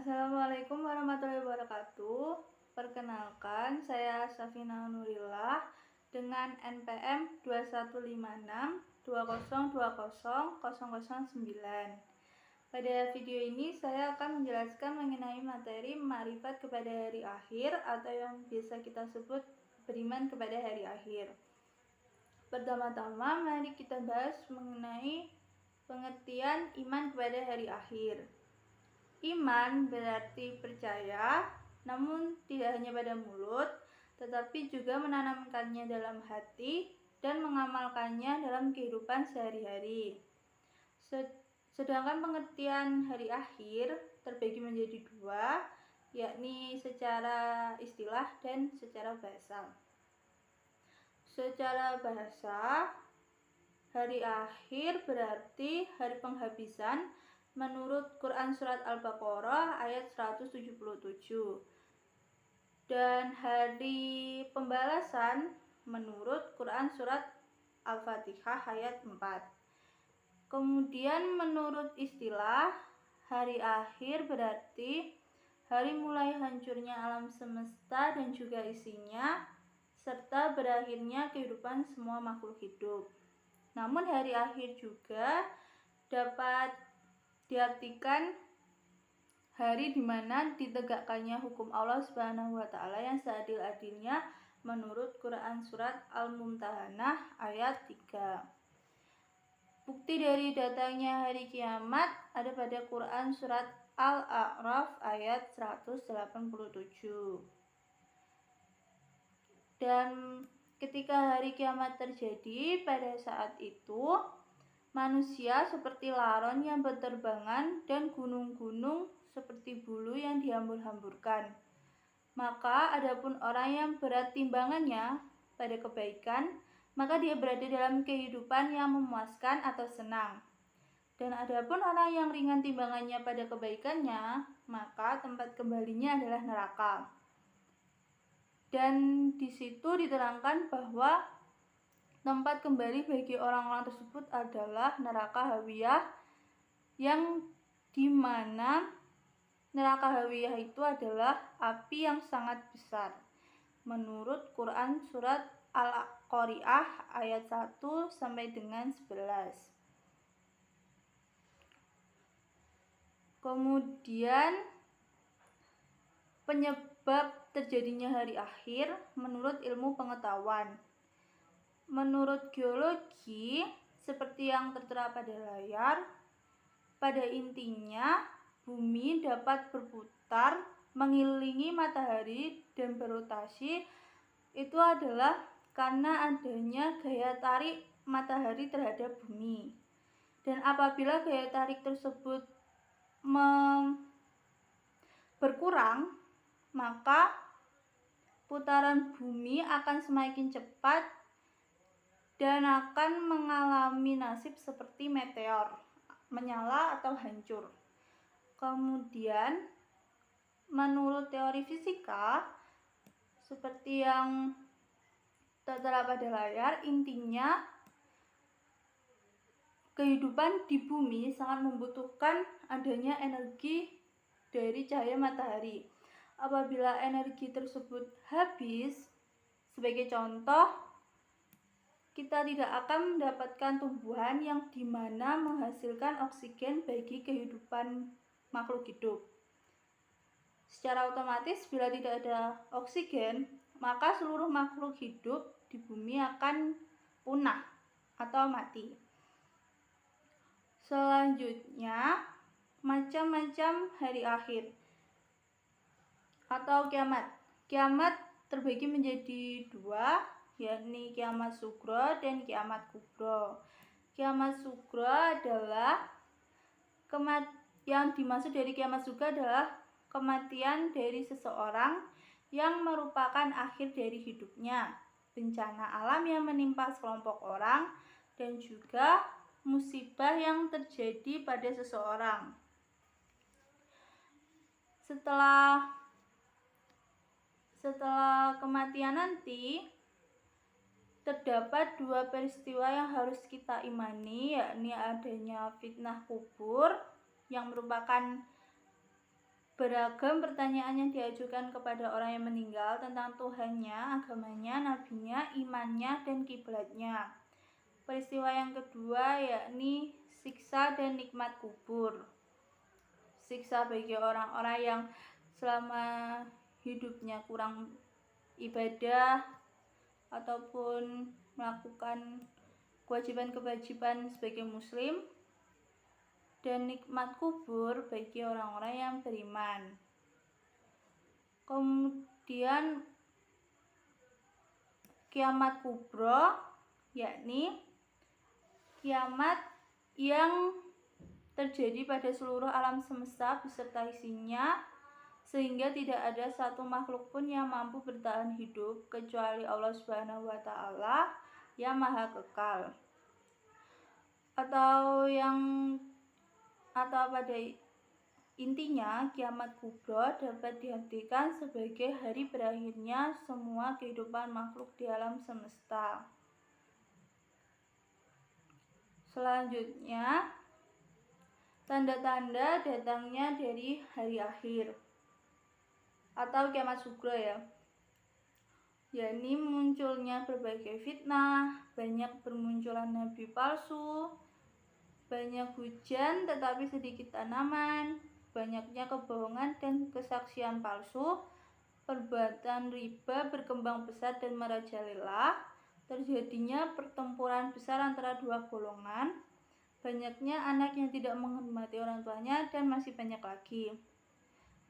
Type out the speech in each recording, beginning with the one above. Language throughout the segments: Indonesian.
Assalamualaikum warahmatullahi wabarakatuh. Perkenalkan, saya Safina Nurillah dengan NPM 215620200009. Pada video ini saya akan menjelaskan mengenai materi makrifat kepada hari akhir atau yang biasa kita sebut beriman kepada hari akhir. Pertama-tama mari kita bahas mengenai pengertian iman kepada hari akhir. Iman berarti percaya, namun tidak hanya pada mulut, tetapi juga menanamkannya dalam hati dan mengamalkannya dalam kehidupan sehari-hari. Sedangkan pengertian hari akhir terbagi menjadi dua, yakni secara istilah dan secara bahasa. Secara bahasa, hari akhir berarti hari penghabisan menurut Quran Surat Al-Baqarah ayat 177, dan hari pembalasan menurut Quran Surat Al-Fatihah ayat 4. Kemudian menurut istilah, hari akhir berarti hari mulai hancurnya alam semesta dan juga isinya, serta berakhirnya kehidupan semua makhluk hidup. Namun hari akhir juga dapat diartikan hari di mana ditegakkannya hukum Allah Subhanahu wa taala yang seadil-adilnya menurut Quran Surat Al-Mumtahanah ayat 3. Bukti dari datangnya hari kiamat ada pada Quran Surat Al-A'raf ayat 187. Dan ketika hari kiamat terjadi, pada saat itu manusia seperti laron yang berterbangan dan gunung-gunung seperti bulu yang dihambur-hamburkan. Maka adapun orang yang berat timbangannya pada kebaikan, maka dia berada dalam kehidupan yang memuaskan atau senang. Dan adapun orang yang ringan timbangannya pada kebaikannya, maka tempat kembalinya adalah neraka. Dan di situ diterangkan bahwa tempat kembali bagi orang-orang tersebut adalah neraka Hawiyah, yang dimana neraka Hawiyah itu adalah api yang sangat besar menurut Quran Surat Al-Qari'ah ayat 1 sampai dengan 11. Kemudian penyebab terjadinya hari akhir menurut ilmu pengetahuan. Menurut geologi, seperti yang tertera pada layar, pada intinya bumi dapat berputar mengelilingi matahari dan berotasi itu adalah karena adanya gaya tarik matahari terhadap bumi. Dan apabila gaya tarik tersebut berkurang, maka putaran bumi akan semakin cepat dan akan mengalami nasib seperti meteor, menyala atau hancur. Kemudian menurut teori fisika, seperti yang tertera pada layar, intinya kehidupan di bumi sangat membutuhkan adanya energi dari cahaya matahari. Apabila energi tersebut habis, sebagai contoh, kita tidak akan mendapatkan tumbuhan yang dimana menghasilkan oksigen bagi kehidupan makhluk hidup. Secara otomatis, bila tidak ada oksigen, maka seluruh makhluk hidup di bumi akan punah atau mati. Selanjutnya, macam-macam hari akhir atau kiamat. Kiamat terbagi menjadi dua, yakni kiamat sugro dan kiamat kubro. Kiamat sugro adalah yang dimaksud dari kiamat sugro adalah kematian dari seseorang yang merupakan akhir dari hidupnya, bencana alam yang menimpa sekelompok orang, dan juga musibah yang terjadi pada seseorang. Setelah kematian nanti, terdapat dua peristiwa yang harus kita imani, yakni adanya fitnah kubur yang merupakan beragam pertanyaan yang diajukan kepada orang yang meninggal tentang Tuhannya, agamanya, nabinya, imannya, dan kiblatnya. Peristiwa yang kedua yakni siksa dan nikmat kubur. Siksa bagi orang-orang yang selama hidupnya kurang ibadah ataupun melakukan kewajiban-kewajiban sebagai muslim, dan nikmat kubur bagi orang-orang yang beriman. Kemudian kiamat kubro yakni kiamat yang terjadi pada seluruh alam semesta beserta isinya, sehingga tidak ada satu makhluk pun yang mampu bertahan hidup kecuali Allah Subhanahu wa Ta'ala yang Maha Kekal. Atau pada intinya kiamat kubro dapat diartikan sebagai hari berakhirnya semua kehidupan makhluk di alam semesta. Selanjutnya, tanda-tanda datangnya dari hari akhir atau kiamat sugro yakni munculnya berbagai fitnah, banyak bermunculan nabi palsu, banyak hujan tetapi sedikit tanaman, banyaknya kebohongan dan kesaksian palsu, perbuatan riba berkembang pesat dan merajalela, terjadinya pertempuran besar antara dua golongan, banyaknya anak yang tidak menghormati orang tuanya, dan masih banyak lagi.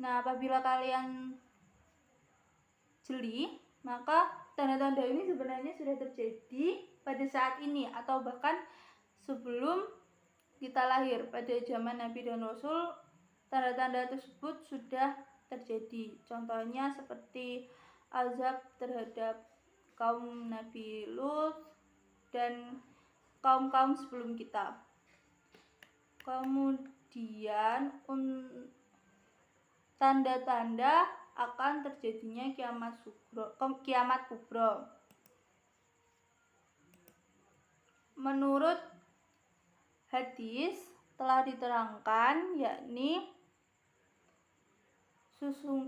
Nah, apabila kalian jeli, maka tanda-tanda ini sebenarnya sudah terjadi pada saat ini atau bahkan sebelum kita lahir. Pada zaman Nabi dan Rasul, tanda-tanda tersebut sudah terjadi. Contohnya seperti azab terhadap kaum Nabi Lut dan kaum-kaum sebelum kita. Kemudian tanda-tanda akan terjadinya kiamat kubro. Menurut hadis telah diterangkan, yakni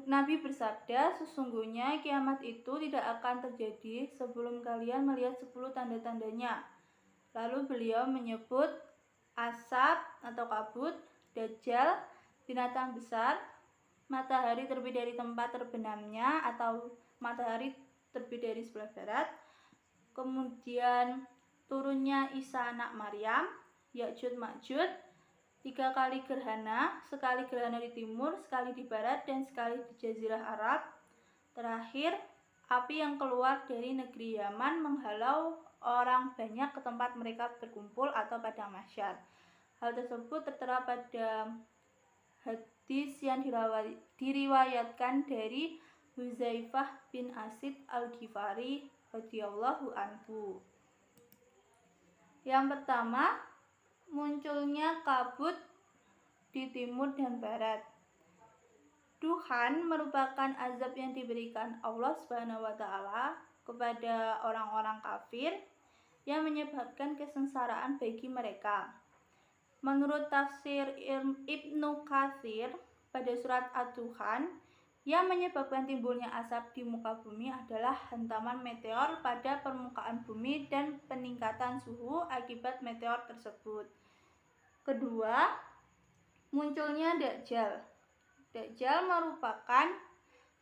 Nabi bersabda, sesungguhnya kiamat itu tidak akan terjadi sebelum kalian melihat 10 tanda-tandanya. Lalu beliau menyebut asap atau kabut, dajjal, binatang besar, matahari terbit dari tempat terbenamnya atau matahari terbit dari sebelah barat, kemudian turunnya Isa anak Maryam, Ya'juj Ma'juj, 3 kali gerhana, sekali gerhana di timur, sekali di barat, dan sekali di Jazirah Arab. Terakhir, api yang keluar dari negeri Yaman menghalau orang banyak ke tempat mereka berkumpul atau padang mahsyar. Hal tersebut tertera pada hadis yang diriwayatkan dari Huzaifah bin Asid al-Ghifari radhiyallahu anhu. Yang pertama, munculnya kabut di timur dan barat. Duhan merupakan azab yang diberikan Allah Subhanahu wa Ta'ala kepada orang-orang kafir yang menyebabkan kesengsaraan bagi mereka. Menurut tafsir Ibnu Katsir pada surat Ad-Duhan, yang menyebabkan timbulnya asap di muka bumi adalah hantaman meteor pada permukaan bumi dan peningkatan suhu akibat meteor tersebut. Kedua, munculnya Dajjal. Dajjal merupakan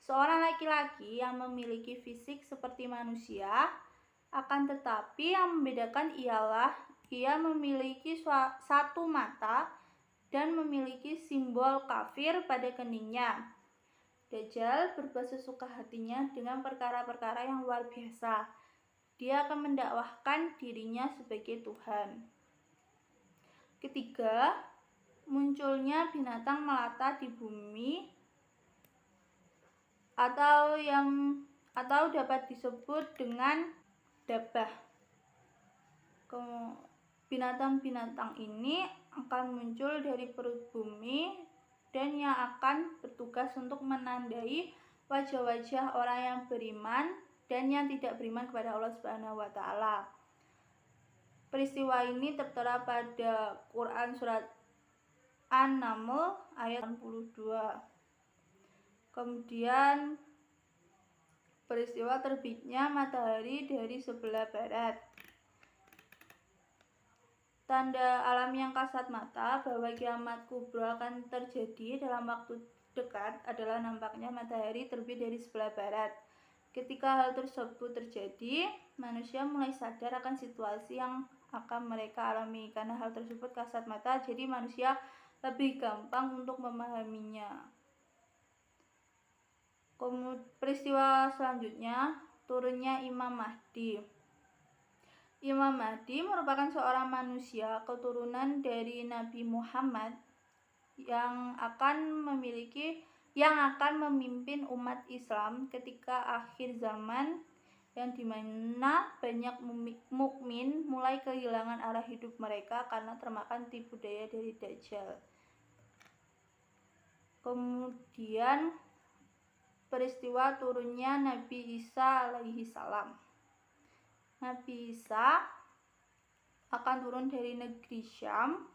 seorang laki-laki yang memiliki fisik seperti manusia, akan tetapi yang membedakan ialah ia memiliki satu mata dan memiliki simbol kafir pada keningnya. Dajjal berbuat sesuka hatinya dengan perkara-perkara yang luar biasa. Dia akan mendakwahkan dirinya sebagai Tuhan. Ketiga, munculnya binatang melata di bumi atau dapat disebut dengan dabbah. Binatang-binatang ini akan muncul dari perut bumi dan yang akan bertugas untuk menandai wajah-wajah orang yang beriman dan yang tidak beriman kepada Allah Subhanahu wa Ta'ala. Peristiwa ini tertera pada Quran surat An-Naml ayat 82. Kemudian peristiwa terbitnya matahari dari sebelah barat. Tanda alam yang kasat mata bahwa kiamat kubro akan terjadi dalam waktu dekat adalah nampaknya matahari terbit dari sebelah barat. Ketika hal tersebut terjadi, manusia mulai sadar akan situasi yang akan mereka alami. Karena hal tersebut kasat mata, jadi manusia lebih gampang untuk memahaminya. Peristiwa selanjutnya, turunnya Imam Mahdi. Imam Mahdi merupakan seorang manusia keturunan dari Nabi Muhammad yang akan memimpin umat Islam ketika akhir zaman, yang dimana banyak mukmin mulai kehilangan arah hidup mereka karena termakan tipu daya dari Dajjal. Kemudian peristiwa turunnya Nabi Isa alaihi salam. Nabi Isa akan turun dari negeri Syam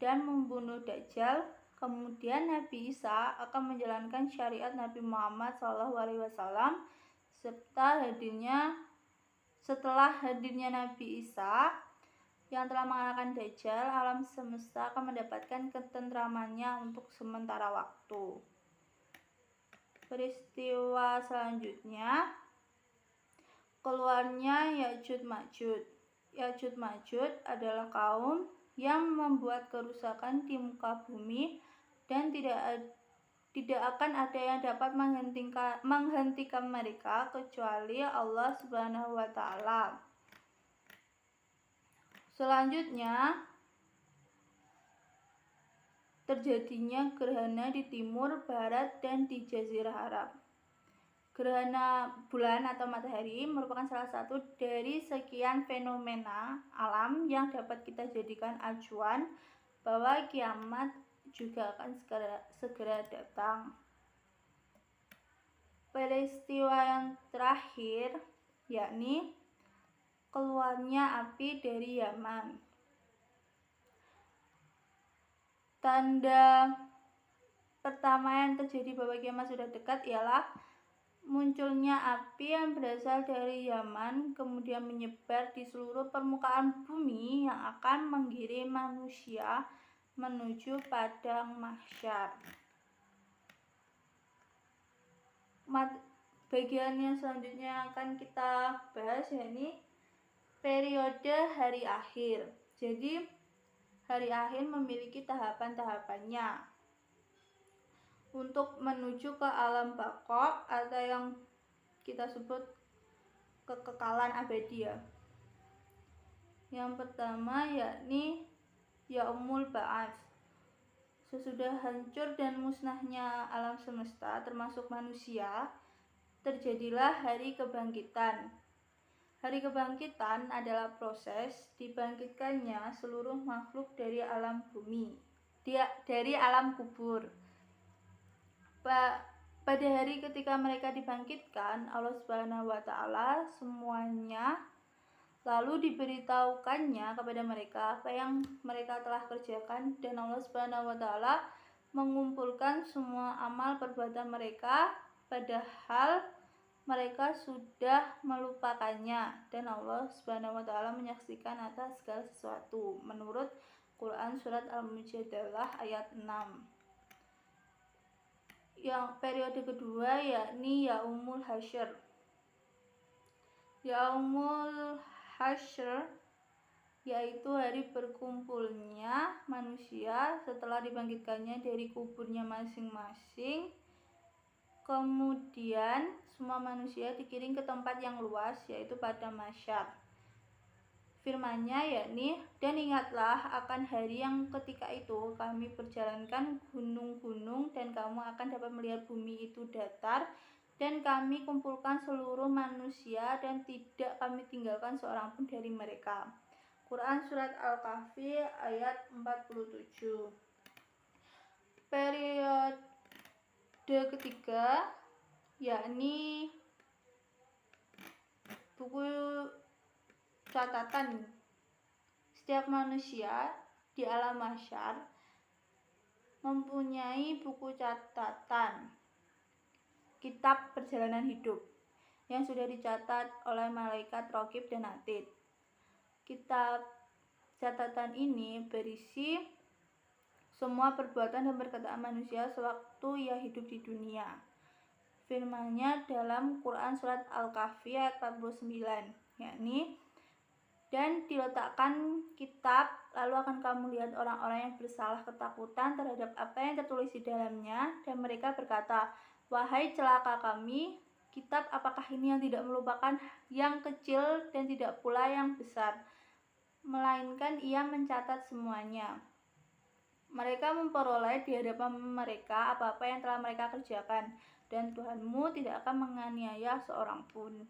dan membunuh Dajjal. Kemudian Nabi Isa akan menjalankan syariat Nabi Muhammad SAW. Setelah hadirnya Nabi Isa yang telah mengalahkan Dajjal, alam semesta akan mendapatkan ketentramannya untuk sementara waktu. Peristiwa selanjutnya, keluarnya Ya'juj Ma'juj. Ya'juj Ma'juj adalah kaum yang membuat kerusakan di muka bumi dan tidak akan ada yang dapat menghentikan mereka kecuali Allah Subhanahu wa Ta'ala. Selanjutnya, terjadinya gerhana di timur, barat, dan di Jazirah Arab. Gerhana bulan atau matahari merupakan salah satu dari sekian fenomena alam yang dapat kita jadikan acuan bahwa kiamat juga akan segera datang. Peristiwa yang terakhir yakni keluarnya api dari Yaman. Tanda pertama yang terjadi bahwa kiamat sudah dekat ialah munculnya api yang berasal dari Yaman, kemudian menyebar di seluruh permukaan bumi yang akan menggiring manusia menuju padang mahsyar. Bagian yang selanjutnya akan kita bahas yakni periode hari akhir. Jadi hari akhir memiliki tahapan-tahapannya untuk menuju ke alam baqa atau yang kita sebut kekekalan abadi ya. Yang pertama yakni Yaumul Ba'ats. Sesudah hancur dan musnahnya alam semesta termasuk manusia, terjadilah hari kebangkitan. Hari kebangkitan adalah proses dibangkitkannya seluruh makhluk dari alam bumi, dari alam kubur. Pada hari ketika mereka dibangkitkan, Allah Subhanahu wa Ta'ala semuanya lalu diberitahukannya kepada mereka apa yang mereka telah kerjakan, dan Allah Subhanahu wa Ta'ala mengumpulkan semua amal perbuatan mereka padahal mereka sudah melupakannya, dan Allah Subhanahu wa Ta'ala menyaksikan atas segala sesuatu menurut Quran surat Al-Mujadalah ayat 6. Yang periode kedua yakni Yaumul Hasyr. Yaumul Hasyr yaitu hari berkumpulnya manusia setelah dibangkitkannya dari kuburnya masing-masing. Kemudian semua manusia dikirim ke tempat yang luas, yaitu pada mahsyar. Firman-Nya yakni, dan ingatlah akan hari yang ketika itu kami perjalankan gunung-gunung dan kamu akan dapat melihat bumi itu datar, dan kami kumpulkan seluruh manusia dan tidak kami tinggalkan seorang pun dari mereka. Quran surat Al-Kahfi ayat 47. Periode ketiga yakni buku catatan. Setiap manusia di alam mahsyar mempunyai buku catatan. kitab perjalanan hidup yang sudah dicatat oleh malaikat Raqib dan Atid. Kitab catatan ini berisi semua perbuatan dan perkataan manusia sewaktu ia hidup di dunia. Firman-Nya dalam Quran surat Al-Kahfi ayat 49, yakni, dan diletakkan kitab, lalu akan kamu lihat orang-orang yang bersalah ketakutan terhadap apa yang tertulis di dalamnya, dan mereka berkata, wahai celaka kami, kitab apakah ini yang tidak melupakan yang kecil dan tidak pula yang besar, melainkan ia mencatat semuanya. Mereka memperoleh di hadapan mereka apa-apa yang telah mereka kerjakan, dan Tuhanmu tidak akan menganiaya seorang pun.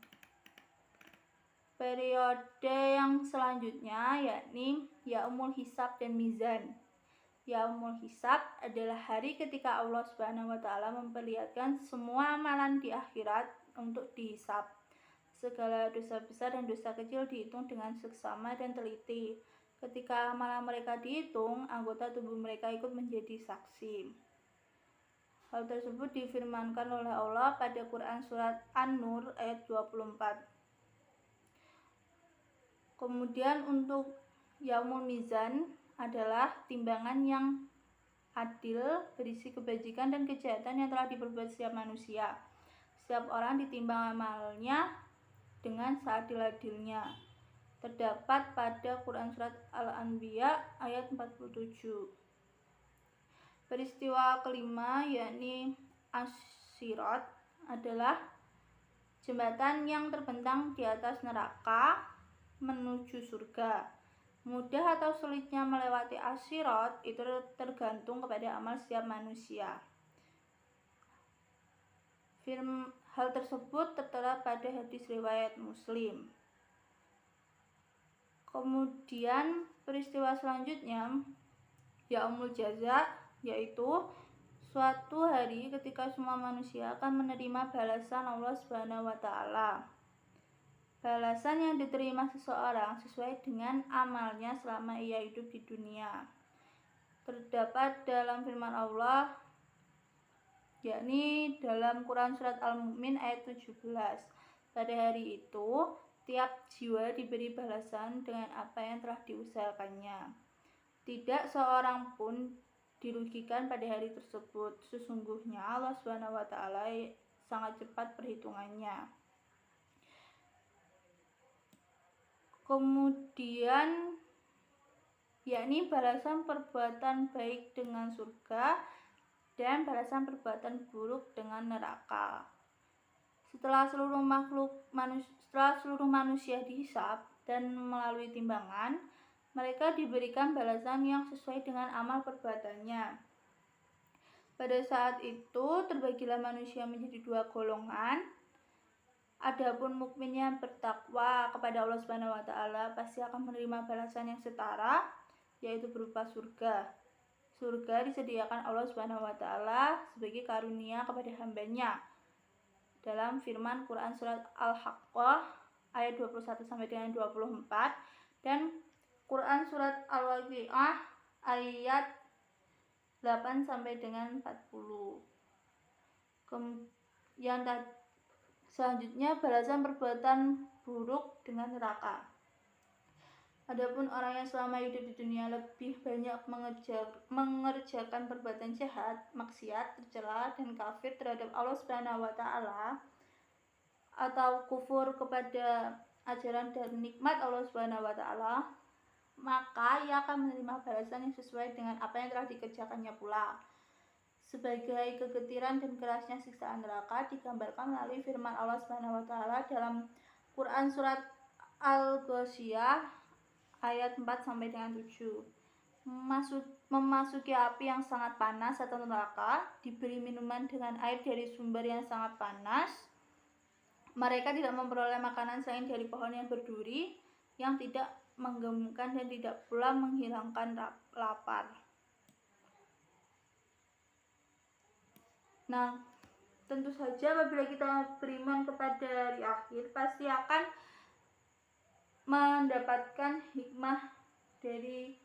Periode yang selanjutnya yakni Yaumul Hisab dan Mizan. Yaumul Hisab adalah hari ketika Allah Subhanahu wa taala memperlihatkan semua amalan di akhirat untuk dihisab. Segala dosa besar dan dosa kecil dihitung dengan seksama dan teliti. Ketika amalan mereka dihitung, anggota tubuh mereka ikut menjadi saksi. Hal tersebut difirmankan oleh Allah pada Quran surat An-Nur ayat 24. Kemudian untuk Yaumul Mizan adalah timbangan yang adil, berisi kebajikan dan kejahatan yang telah diperbuat setiap manusia. Setiap orang ditimbang amalnya dengan seadil-adilnya. Terdapat pada Quran surat Al-Anbiya ayat 47. Peristiwa kelima yakni As-Sirat adalah jembatan yang terbentang di atas neraka menuju surga. Mudah atau sulitnya melewati As-Sirat itu tergantung kepada amal setiap manusia. Hal tersebut tertera pada hadis riwayat Muslim. Kemudian peristiwa selanjutnya Yaumul Jaza, yaitu suatu hari ketika semua manusia akan menerima balasan Allah Subhanahu wa taala. Balasan yang diterima seseorang sesuai dengan amalnya selama ia hidup di dunia. Terdapat dalam firman Allah, yakni dalam Quran surat Al-Mu'min ayat 17. Pada hari itu tiap jiwa diberi balasan dengan apa yang telah diusahakannya. Tidak seorang pun dirugikan pada hari tersebut. Sesungguhnya Allah Subhanahu wa taala sangat cepat perhitungannya. Kemudian yakni balasan perbuatan baik dengan surga dan balasan perbuatan buruk dengan neraka. Setelah seluruh manusia dihisab dan melalui timbangan, mereka diberikan balasan yang sesuai dengan amal perbuatannya. Pada saat itu terbagilah manusia menjadi dua golongan. Adapun mukmin yang bertakwa kepada Allah Subhanahu wa taala pasti akan menerima balasan yang setara, yaitu berupa surga. Surga disediakan Allah Subhanahu wa taala sebagai karunia kepada hambanya. Dalam firman Quran surat Al-Haqqah ayat 21 sampai dengan 24 dan Quran surat Al-Waqiah ayat 8 sampai dengan 40. Selanjutnya balasan perbuatan buruk dengan neraka. Adapun orang yang selama hidup di dunia lebih banyak mengerjakan perbuatan jahat, maksiat, tercela dan kafir terhadap Allah Subhanahu wa taala atau kufur kepada ajaran dan nikmat Allah Subhanahu wa taala, maka ia akan menerima balasan yang sesuai dengan apa yang telah dikerjakannya pula. Sebagai kegetiran dan kerasnya siksaan neraka digambarkan melalui firman Allah Subhanahu wa taala dalam Quran surat Al-Ghasyiyah ayat 4 sampai dengan 7. Memasuki api yang sangat panas atau neraka, diberi minuman dengan air dari sumber yang sangat panas. Mereka tidak memperoleh makanan selain dari pohon yang berduri, yang tidak menggemukkan dan tidak pula menghilangkan lapar. Nah, tentu saja apabila kita beriman kepada hari akhir, pasti akan mendapatkan hikmah dari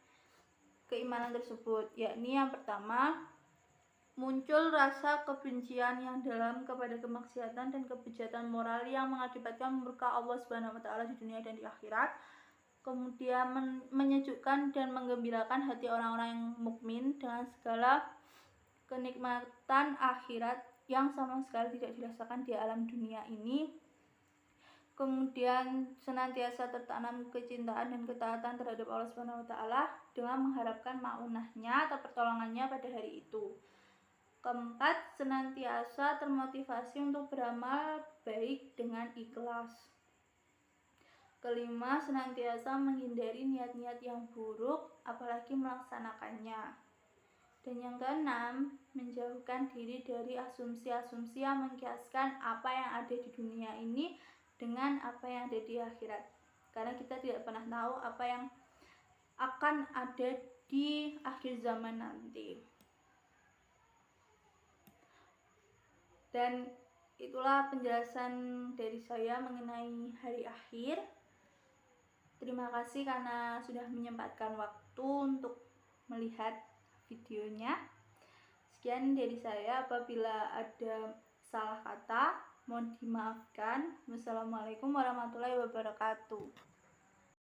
keimanan tersebut, yakni yang pertama, muncul rasa kebencian yang dalam kepada kemaksiatan dan kebejatan moral yang mengakibatkan murka Allah Subhanahu wa taala di dunia dan di akhirat. Kemudian menyejukkan dan menggembirakan hati orang-orang yang mukmin dengan segala kenikmatan akhirat yang sama sekali tidak dirasakan di alam dunia ini. Kemudian senantiasa tertanam kecintaan dan ketaatan terhadap Allah Subhanahu wa taala dengan mengharapkan maunahnya atau pertolongannya pada hari itu. Keempat, senantiasa termotivasi untuk beramal baik dengan ikhlas. Kelima, senantiasa menghindari niat-niat yang buruk, apalagi melaksanakannya. Dan yang keenam, menjauhkan diri dari asumsi-asumsi yang mengkiaskan apa yang ada di dunia ini dengan apa yang ada di akhirat. Karena kita tidak pernah tahu apa yang akan ada di akhir zaman nanti. Dan itulah penjelasan dari saya mengenai hari akhir. Terima kasih karena sudah menyempatkan waktu untuk melihat videonya. Sekian dari saya, apabila ada salah kata mohon dimaafkan. Wassalamualaikum warahmatullahi wabarakatuh.